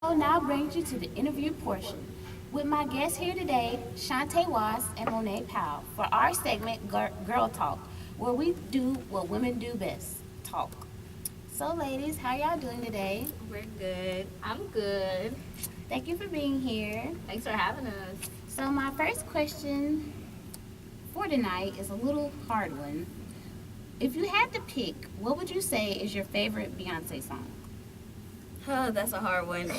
show now brings you to the interview portion with my guests here today, Shantae Watts and Monet Powell, for our segment Girl Talk, where we do what women do best, talk. So, ladies, how y'all doing today? We're good. I'm good. Thank you for being here. Thanks for having us. So, my first question for tonight is a little hard one. If you had to pick, what would you say is your favorite Beyonce song? Oh, that's a hard one.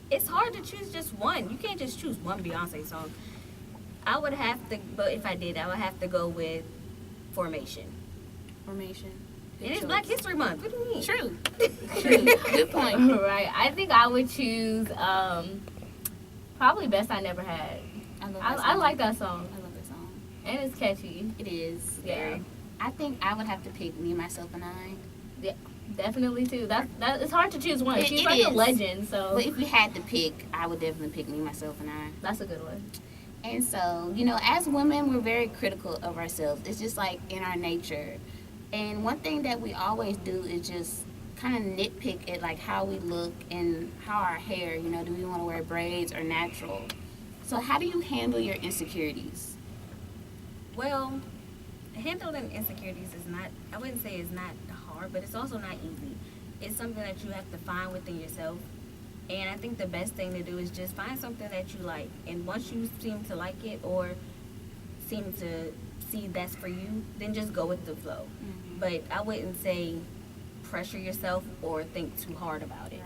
It's hard to choose just one. You can't just choose one Beyonce song. I would have to, but if I did, I would have to go with Formation. Formation. And it's Black History Month. What do you mean? True. True. Good point. Right. I think I would choose probably Best I Never Had. I like that song. I love that song. And it's catchy. It is. Yeah. I think I would have to pick Me, Myself, and I. Yeah. Definitely too. That it's hard to choose one. She's It like a is. legend, so But if you had to pick, I would definitely pick Me, Myself, and I. that's a good one. And so, as women, we're very critical of ourselves. It's just like in our nature. And one thing that we always do is just kind of nitpick at like how we look and how our hair, do we want to wear braids or natural? So how do you handle your insecurities? Well, handling insecurities is not, I wouldn't say it's not hard, but it's also not easy. It's something that you have to find within yourself. And I think the best thing to do is just find something that you like. And once you seem to like it or seem to see that's for you, then just go with the flow. Mm-hmm. But I wouldn't say pressure yourself or think too hard about it.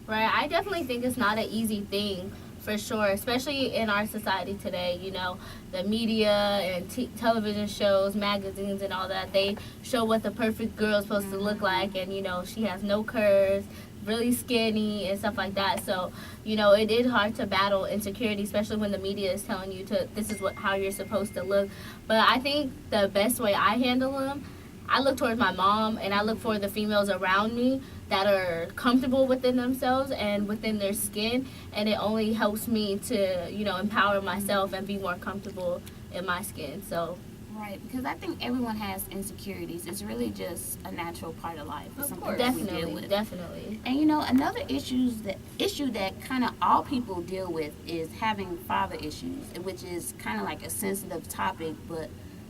Right. I definitely think it's not an easy thing, for sure, especially in our society today. The media and television shows, magazines, and all that, they show what the perfect girl is supposed to look like, and she has no curves, really skinny and stuff like that. So it is hard to battle insecurity, especially when the media is telling you this is how you're supposed to look. But I think the best way I handle them, I look towards my mom, and I look for the females around me that are comfortable within themselves and within their skin, and it only helps me to empower myself and be more comfortable in my skin. So Right, because I think everyone has insecurities. It's really just a natural part of life. It's Of something course. that we deal with. Definitely. And another issue that kind of all people deal with is having father issues, which is kind of like a sensitive topic, but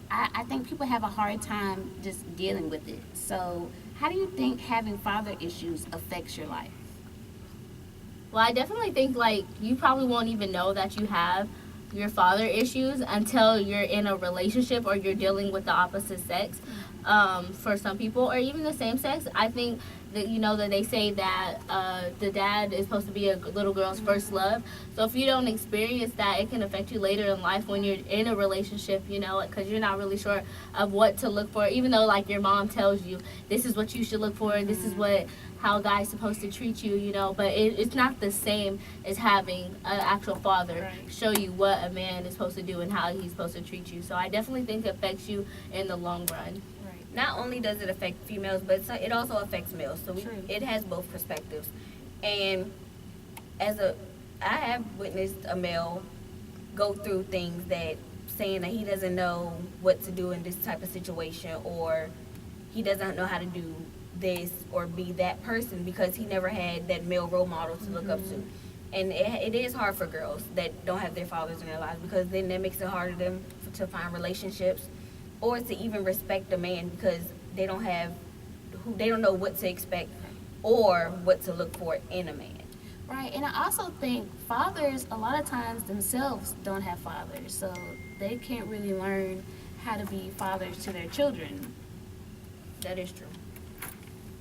I think people have a hard time just dealing with it. So how do you think having father issues affects your life? Well, I definitely think you probably won't even know that you have your father issues until you're in a relationship or you're dealing with the opposite sex. For some people, or even the same sex, I think that that they say that the dad is supposed to be a little girl's first love. So if you don't experience that, it can affect you later in life when you're in a relationship, because you're not really sure of what to look for, even though your mom tells you this is what you should look for, this is how a guy's supposed to treat you, but it's not the same as having an actual father show you what a man is supposed to do and how he's supposed to treat you. So I definitely think it affects you in the long run. Not only does it affect females, but it also affects males. So it has both perspectives. And I have witnessed a male go through things that saying that he doesn't know what to do in this type of situation, or he doesn't know how to do this or be that person because he never had that male role model to look up to. And it is hard for girls that don't have their fathers in their lives, because then that makes it harder for them to find relationships or to even respect a man, because they don't know what to expect or what to look for in a man. Right, and I also think fathers a lot of times themselves don't have fathers, so they can't really learn how to be fathers to their children. That is true.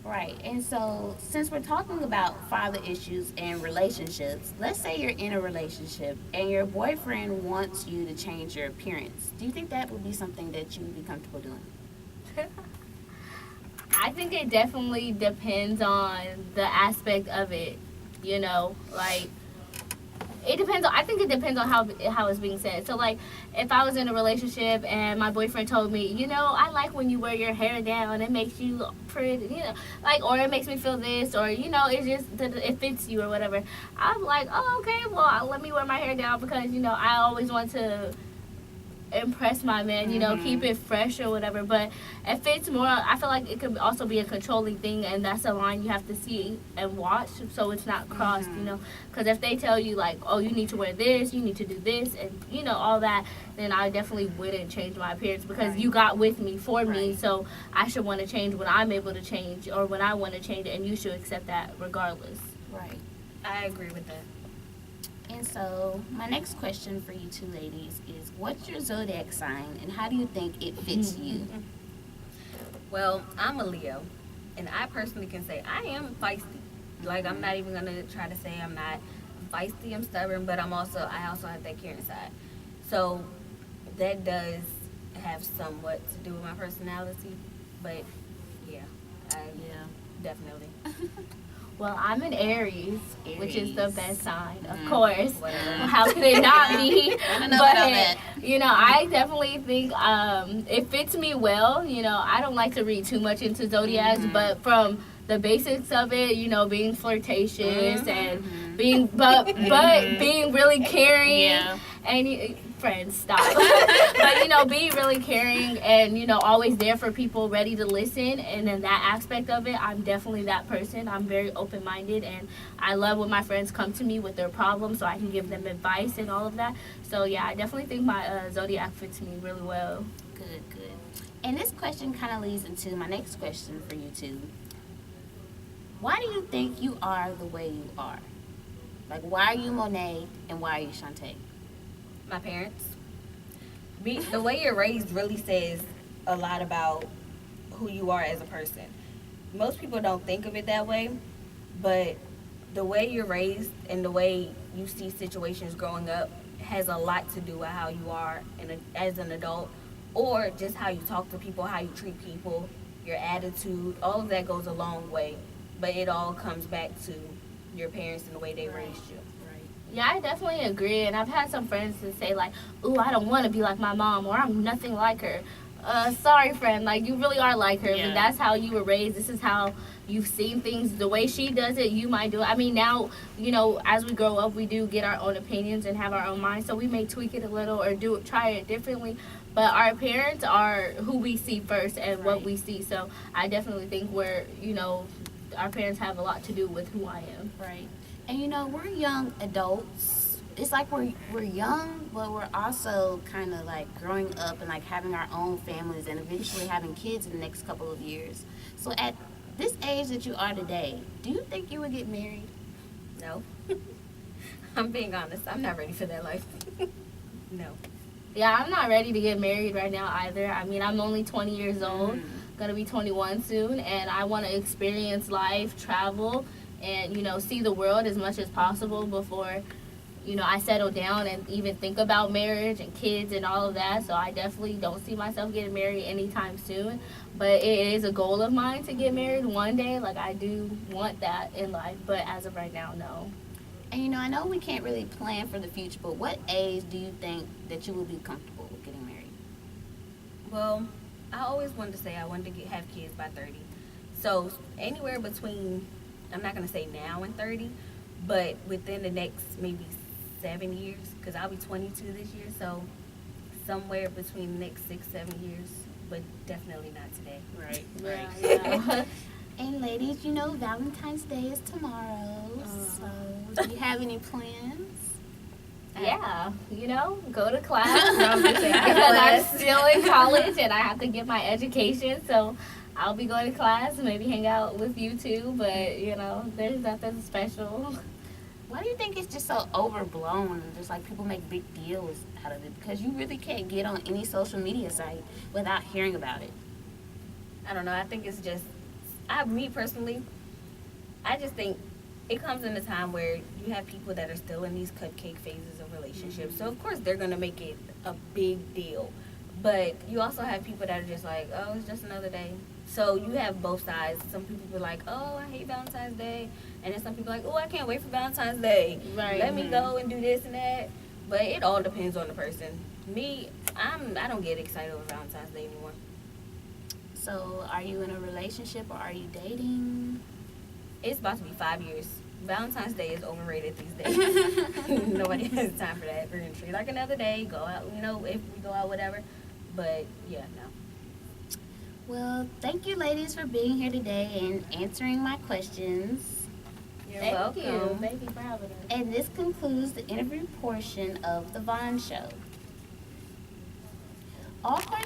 Right, and so since we're talking about father issues and relationships, let's say you're in a relationship and your boyfriend wants you to change your appearance. Do you think that would be something that you would be comfortable doing? I think it definitely depends on the aspect of it, I think it depends on how it's being said. So if I was in a relationship and my boyfriend told me, I like when you wear your hair down, it makes you look pretty, or it makes me feel this, or it's just that it fits you or whatever. I'm like, oh, okay, well, let me wear my hair down because I always want to impress my man, you know, keep it fresh or whatever. But if it's more, I feel like it could also be a controlling thing, and that's a line you have to see and watch so it's not crossed, you know. Because if they tell you, like, oh, you need to wear this, you need to do this, and, you know, all that, then I definitely wouldn't change my appearance because you got with me for me. So I should want to change when I'm able to change or when I want to change, and you should accept that regardless. Right. I agree with that. And so, my next question for you two ladies is, what's your zodiac sign, and how do you think it fits you? Well, I'm a Leo, and I personally can say I am feisty. Like, I'm not even gonna try to say I'm not feisty. I'm stubborn, but I also have that caring side. So that does have somewhat to do with my personality. But yeah, definitely. Well, I'm an Aries, which is the Aries. best sign, of course. Whatever. How could it not be? I know about that. You know, I definitely think it fits me well. You know, I don't like to read too much into zodiacs, but from the basics of it, you know, being flirtatious and being, but being really caring and friends, stop. But, you know, being really caring and, you know, always there for people, ready to listen. And in that aspect of it, I'm definitely that person. I'm very open-minded, and I love when my friends come to me with their problems so I can give them advice and all of that. So, yeah, I definitely think my zodiac fits me really well. Good, good. And this question kind of leads into my next question for you two. Why do you think you are the way you are? Like, why are you Monet and why are you Shantae? My parents. The way you're raised really says a lot about who you are as a person. Most people don't think of it that way, but the way you're raised and the way you see situations growing up has a lot to do with how you are as an adult, or just how you talk to people, how you treat people, your attitude. All of that goes a long way, but it all comes back to your parents and the way they raised you. Yeah, I definitely agree, and I've had some friends that say, like, ooh, I don't want to be like my mom, or I'm nothing like her. Sorry, friend, like, you really are like her, but that's how you were raised. This is how you've seen things. The way she does it, you might do it. I mean, now, you know, as we grow up, we do get our own opinions and have our own minds, so we may tweak it a little or try it differently, but our parents are who we see first and what we see, so I definitely think our parents have a lot to do with who I am. Right. And you know, we're young adults. It's like we're young, but we're also kind of like growing up and like having our own families and eventually having kids in the next couple of years. So at this age that you are today, do you think you would get married? No. I'm being honest. I'm not ready for that life. No. Yeah, I'm not ready to get married right now either. I mean, I'm only 20 years old, gonna be 21 soon, and I want to experience life, travel, and, you know, see the world as much as possible before, you know, I settle down and even think about marriage and kids and all of that. So I definitely don't see myself getting married anytime soon. But it is a goal of mine to get married one day. Like, I do want that in life. But as of right now, no. And you know, I know we can't really plan for the future, but what age do you think that you will be comfortable with getting married? Well, I always wanted to say I wanted to have kids by 30. So anywhere between, I'm not going to say now and 30, but within the next maybe 7 years, because I'll be 22 this year, so somewhere between the next 6-7 years, but definitely not today. Right. Yeah. And ladies, you know Valentine's Day is tomorrow, so do you have any plans? Yeah, you know, go to class. Because I'm still in college and I have to get my education, so I'll be going to class, maybe hang out with you too, but, you know, there's nothing special. Why do you think it's just so overblown and just like people make big deals out of it? Because you really can't get on any social media site without hearing about it. I don't know. I think it's just, me personally, I just think it comes in a time where you have people that are still in these cupcake phases of relationships. So, of course, they're going to make it a big deal. But you also have people that are just like, oh, it's just another day. So you have both sides. Some people are like, oh, I hate Valentine's Day. And then some people are like, oh, I can't wait for Valentine's Day. Right. Let me go and do this and that. But it all depends on the person. Me, I don't get excited over Valentine's Day anymore. So are you in a relationship or are you dating? It's about to be 5 years. Valentine's Day is overrated these days. Nobody has time for that. We're gonna treat it like another day. Go out, if we go out, whatever. But yeah, no. Well, thank you, ladies, for being here today and answering my questions. You're Thank welcome. you. Thank you for having us. And this concludes the interview portion of the Vaughn Show. All questions